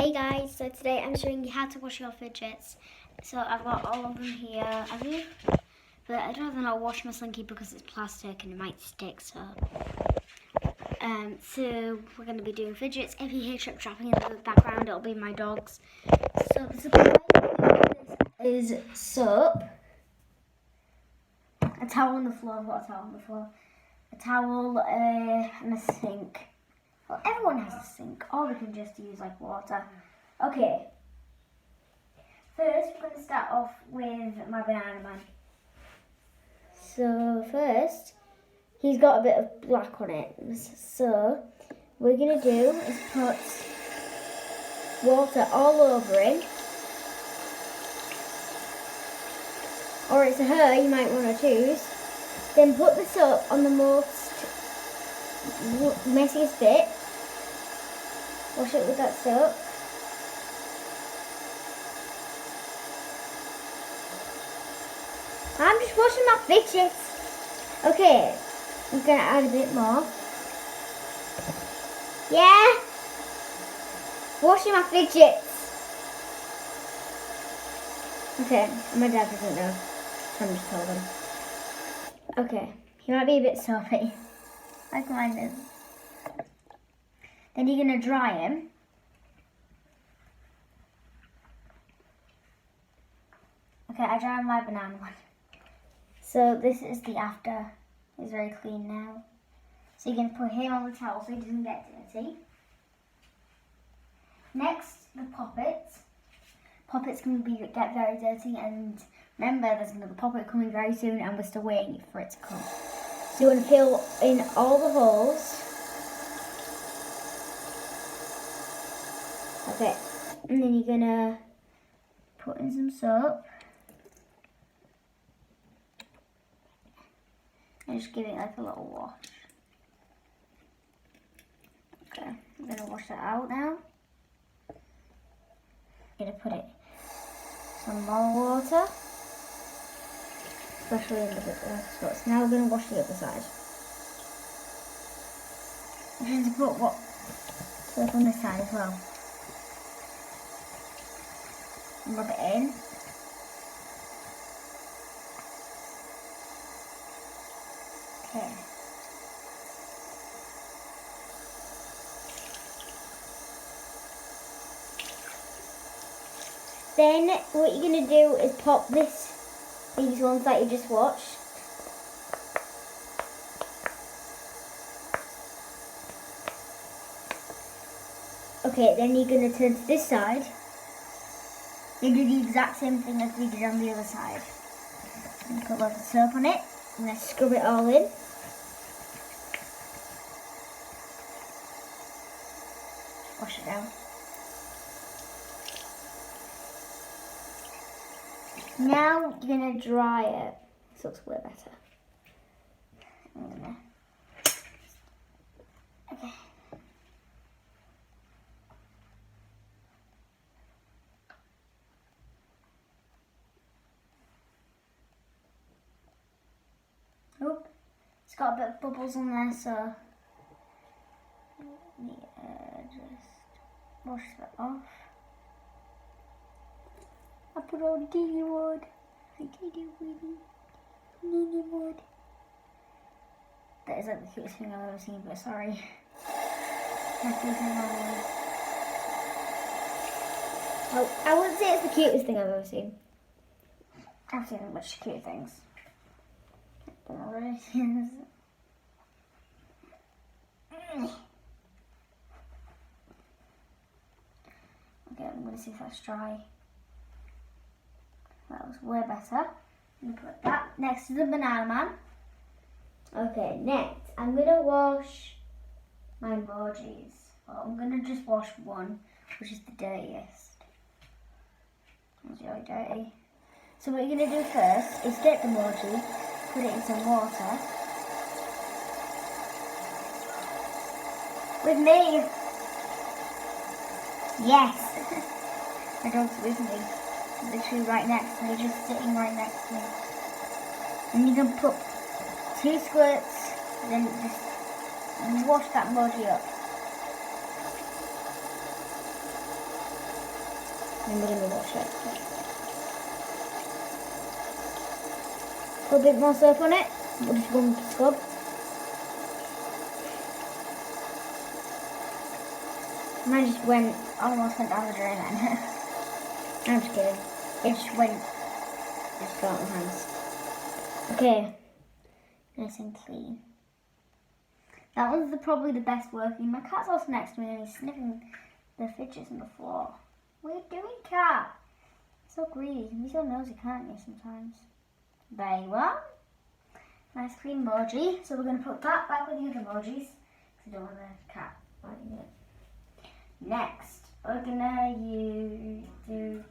Hey guys, so today I'm showing you how to wash your fidgets. So I've got all of them here, but I'd rather not wash my slinky because it's plastic and it might stick, so we're going to be doing fidgets. If you hear Trip trapping in the background, it'll be my dogs. So the supply is soap, a towel on the floor, I've got a towel on the floor, a towel and a sink. Well, everyone has a sink, or we can just use like water. Okay, first we're going to start off with my banana man. So first, he's got a bit of black on it. So what we're going to do is put water all over him. Or it's a her, you might want to choose. Then put the soap on the most messiest bit. Wash it with that soap. I'm just washing my fidgets. Okay, I'm going to add a bit more. Yeah? Washing my fidgets. Okay, my dad doesn't know. So I'm just told him. Okay, he might be a bit soapy. Like mine is. Then you're going to dry him. Okay, I dried my banana one. So this is the after. He's very clean now. So you're going to put him on the towel so he doesn't get dirty. Next, the poppets. Poppets can get very dirty, and remember there's another poppet coming very soon and we're still waiting for it to come. So you want to fill in all the holes. Okay, and then you're going to put in some soap. And just give it like a little wash. Okay, I'm going to wash that out now. I'm going to put it some more water. Especially in the big spots. Now we're going to wash the other side. I'm going to put what soap on this side as well. And rub it in. Okay. Then what you're going to do is pop these ones that you just watched. Okay, then you're going to turn to this side. You do the exact same thing as we did on the other side. And put lots of soap on it. I'm going to scrub it all in. Wash it down. Now you're going to dry it. This looks way better. Okay. Oh, it's got a bit of bubbles on there, so just wash that off. I put on Diddy wood. I did it with Diddy wood. That is like the cutest thing I've ever seen, but sorry. Oh, I wouldn't say it's the cutest thing I've ever seen. I've seen much cute things. But not really. Okay, I'm going to see if that's dry. That was way better. I'm going to put that next to the banana man. Okay, next I'm going to wash my emojis. Well, I'm going to just wash one, which is the dirtiest. It's really dirty. So what you're going to do first is get the emoji, put it in some water. With me. Yes. My dog's with me. Literally right next to me, just sitting right next to me. And you can put 2 squirts, then just wash that emoji up. And we're going to wash it. Put a bit more soap on it. We'll just go and scrub. Mine just almost went down the drain then. I'm just kidding. It just got out of my hands. Okay. Nice and clean. That one's probably the best working. My cat's also next to me and he's sniffing the fidgets on the floor. What are you doing, cat? So greedy. You can be so nosy, can't you, sometimes? There you are. Nice clean emoji. So we're going to put that back with the other emojis. Because I don't want the cat biting it. Next, we're going to do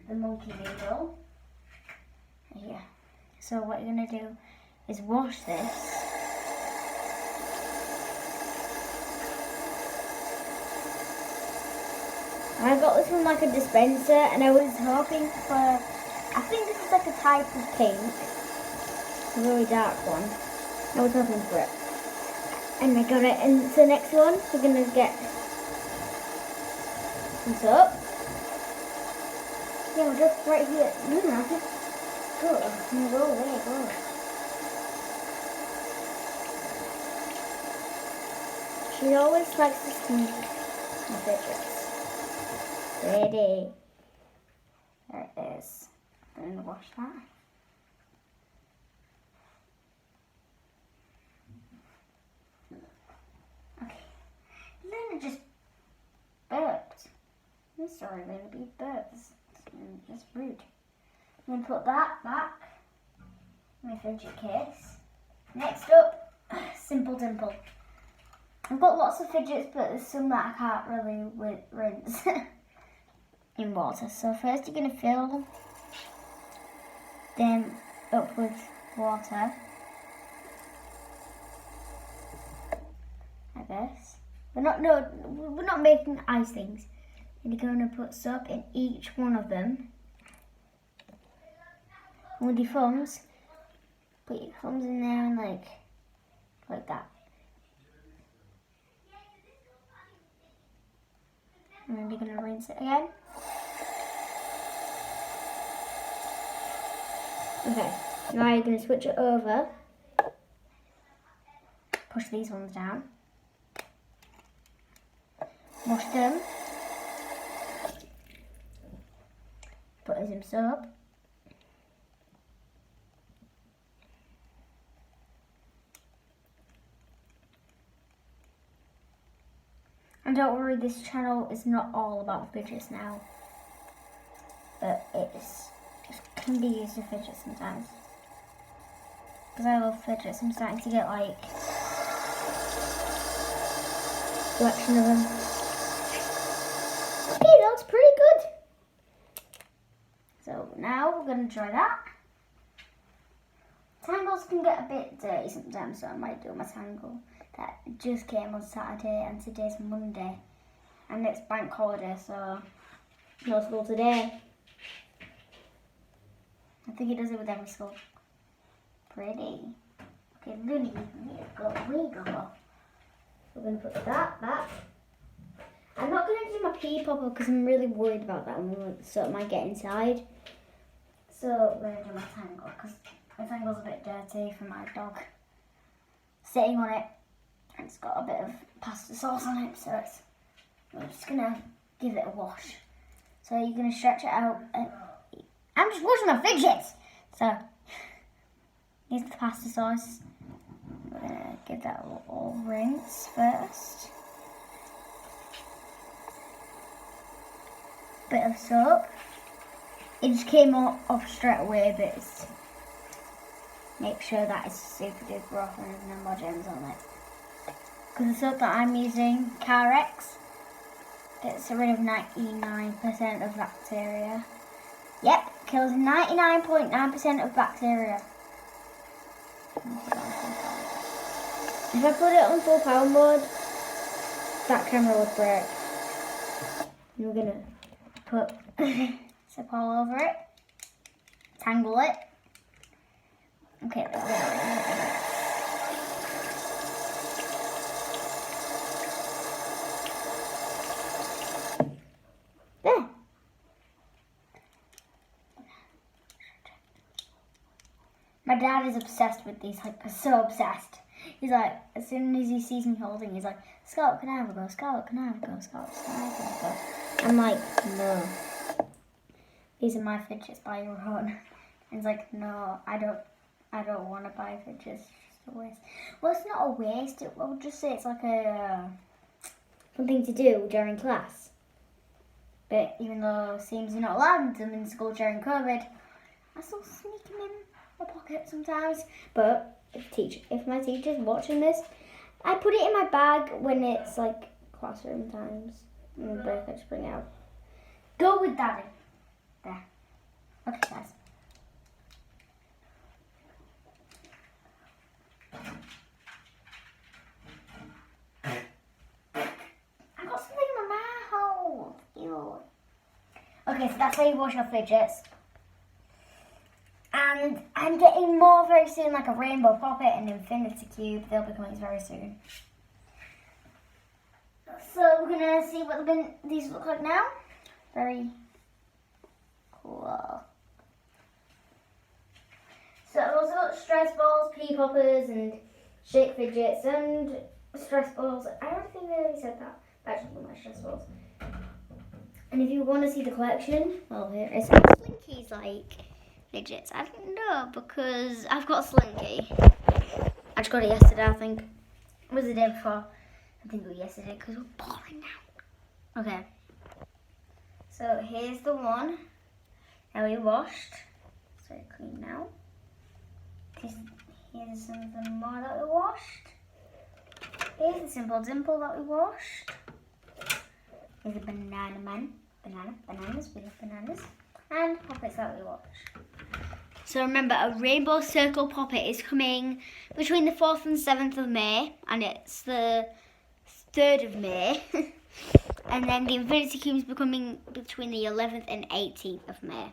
the monkey needle. Here. So what you're going to do is wash this. I got this from like a dispenser and I was hoping for, I think this is like a type of pink, a really dark one. I was hoping for it. And I got it. And so next one, we're going to get some soap. Yeah, we're just right here. No, just go. Go away, go. She always likes to sneak my fidgets. Ready. There it is. I'm going to wash that. Okay. Luna just burped. I'm sorry, Luna, be burps. It's just rude. I'm going to put that back in my fidget case. Next up, Simple Dimple. I've got lots of fidgets, but there's some that I can't really rinse. In water. So first you're going to fill them up with water, like this. We're not making ice things. And you're going to put soap in each one of them. And with your thumbs, put your thumbs in there and like that. And then you're going to rinse it again. Okay, now you're going to switch it over, push these ones down, wash them, put in some soap, and don't worry, this channel is not all about fidgets now, but it's can be used to fidget sometimes. Because I love fidgets, I'm starting to get like a collection of them. Okay, that looks pretty good. So now we're going to dry that. Tangles can get a bit dirty sometimes, so I might do my tangle. That just came on Saturday and today's Monday. And it's bank holiday, so no school today. I think he does it with every school. Pretty. Okay, Looney, we go. We're going to put that back. I'm not going to do my pee popper because I'm really worried about that one, so it might get inside. So we're going to do my tangle because my tangle's a bit dirty for my dog sitting on it. And it's got a bit of pasta sauce on it, so we're just going to give it a wash. So you're going to stretch it out. I'm just washing my fidgets. So, here's the pasta sauce. We're going to give that a little rinse first. Bit of soap. It just came off straight away, but make sure that it's super duper off and there's no more germs on it. Because the soap that I'm using, Carex, gets rid of 99% of bacteria. Yep, kills 99.9% of bacteria. If I put it on full power mode, that camera would break. And we're going to put soap all over it, tangle it. Okay, there we go. There. My dad is obsessed with these, like, so obsessed. He's like, as soon as he sees me holding, he's like, Scarlett, can I have a go? Scarlett, can I have a go? Scarlett, can I have a go? I'm like, no. These are my fidgets, buy your own. And he's like, no, I don't want to buy fidgets. It's just a waste. Well, it's not a waste. I would just say it's like a something to do during class. But even though it seems you're not allowed them in school during COVID, I still sneak them in my pocket sometimes. But if my teacher's watching this, I put it in my bag when it's like classroom times. And break, I just bring it out. Go with Daddy. There. Okay, guys. I got something in my mouth. Ew. Okay, so that's how you wash your fidgets. And I'm getting more very soon, like a rainbow poppet and infinity cube. They'll be coming very soon. So we're gonna see what these look like now. Very cool. So I've also got stress balls, pea poppers, and shake fidgets, and stress balls. I don't think I already said that. I actually put my stress balls. And if you want to see the collection, well, here it's Slinky's like fidgets. I don't know because I've got a Slinky. I just got it yesterday, I think. It was the day before. I think it was yesterday because we're boring now. Okay. So here's the one that we washed. It's very clean now. Here's something more that we washed. Here's the simple dimple that we washed. Here's a banana man. Bananas, we love bananas. And poppets that we washed. So remember, a rainbow circle poppet is coming between the 4th and 7th of May. And it's the 3rd of May. And then the infinity cube is becoming between the 11th and 18th of May.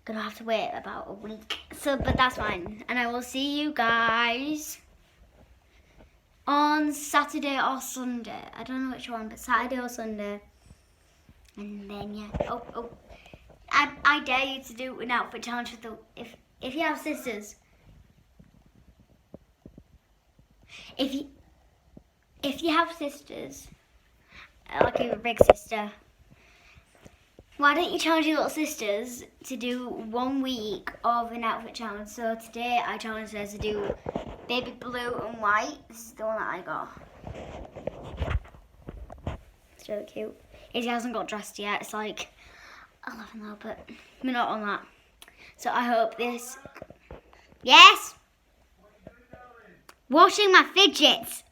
Gonna have to wait about a week. So, but that's fine. And I will see you guys on Saturday or Sunday. I don't know which one, but Saturday or Sunday. And then yeah. I dare you to do an outfit challenge with if you have sisters. If you have sisters, like a big sister, why don't you challenge your little sisters to do 1 week of an outfit challenge? So today I challenged her to do baby blue and white. This is the one that I got. It's really cute. Izzy hasn't got dressed yet. It's like 11 though, but we're not on that. So I hope this... Yes? Washing my fidgets.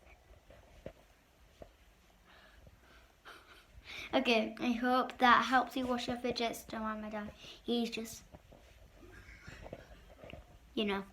Okay, I hope that helps you wash your fidgets. Don't mind my dad. He's just, you know.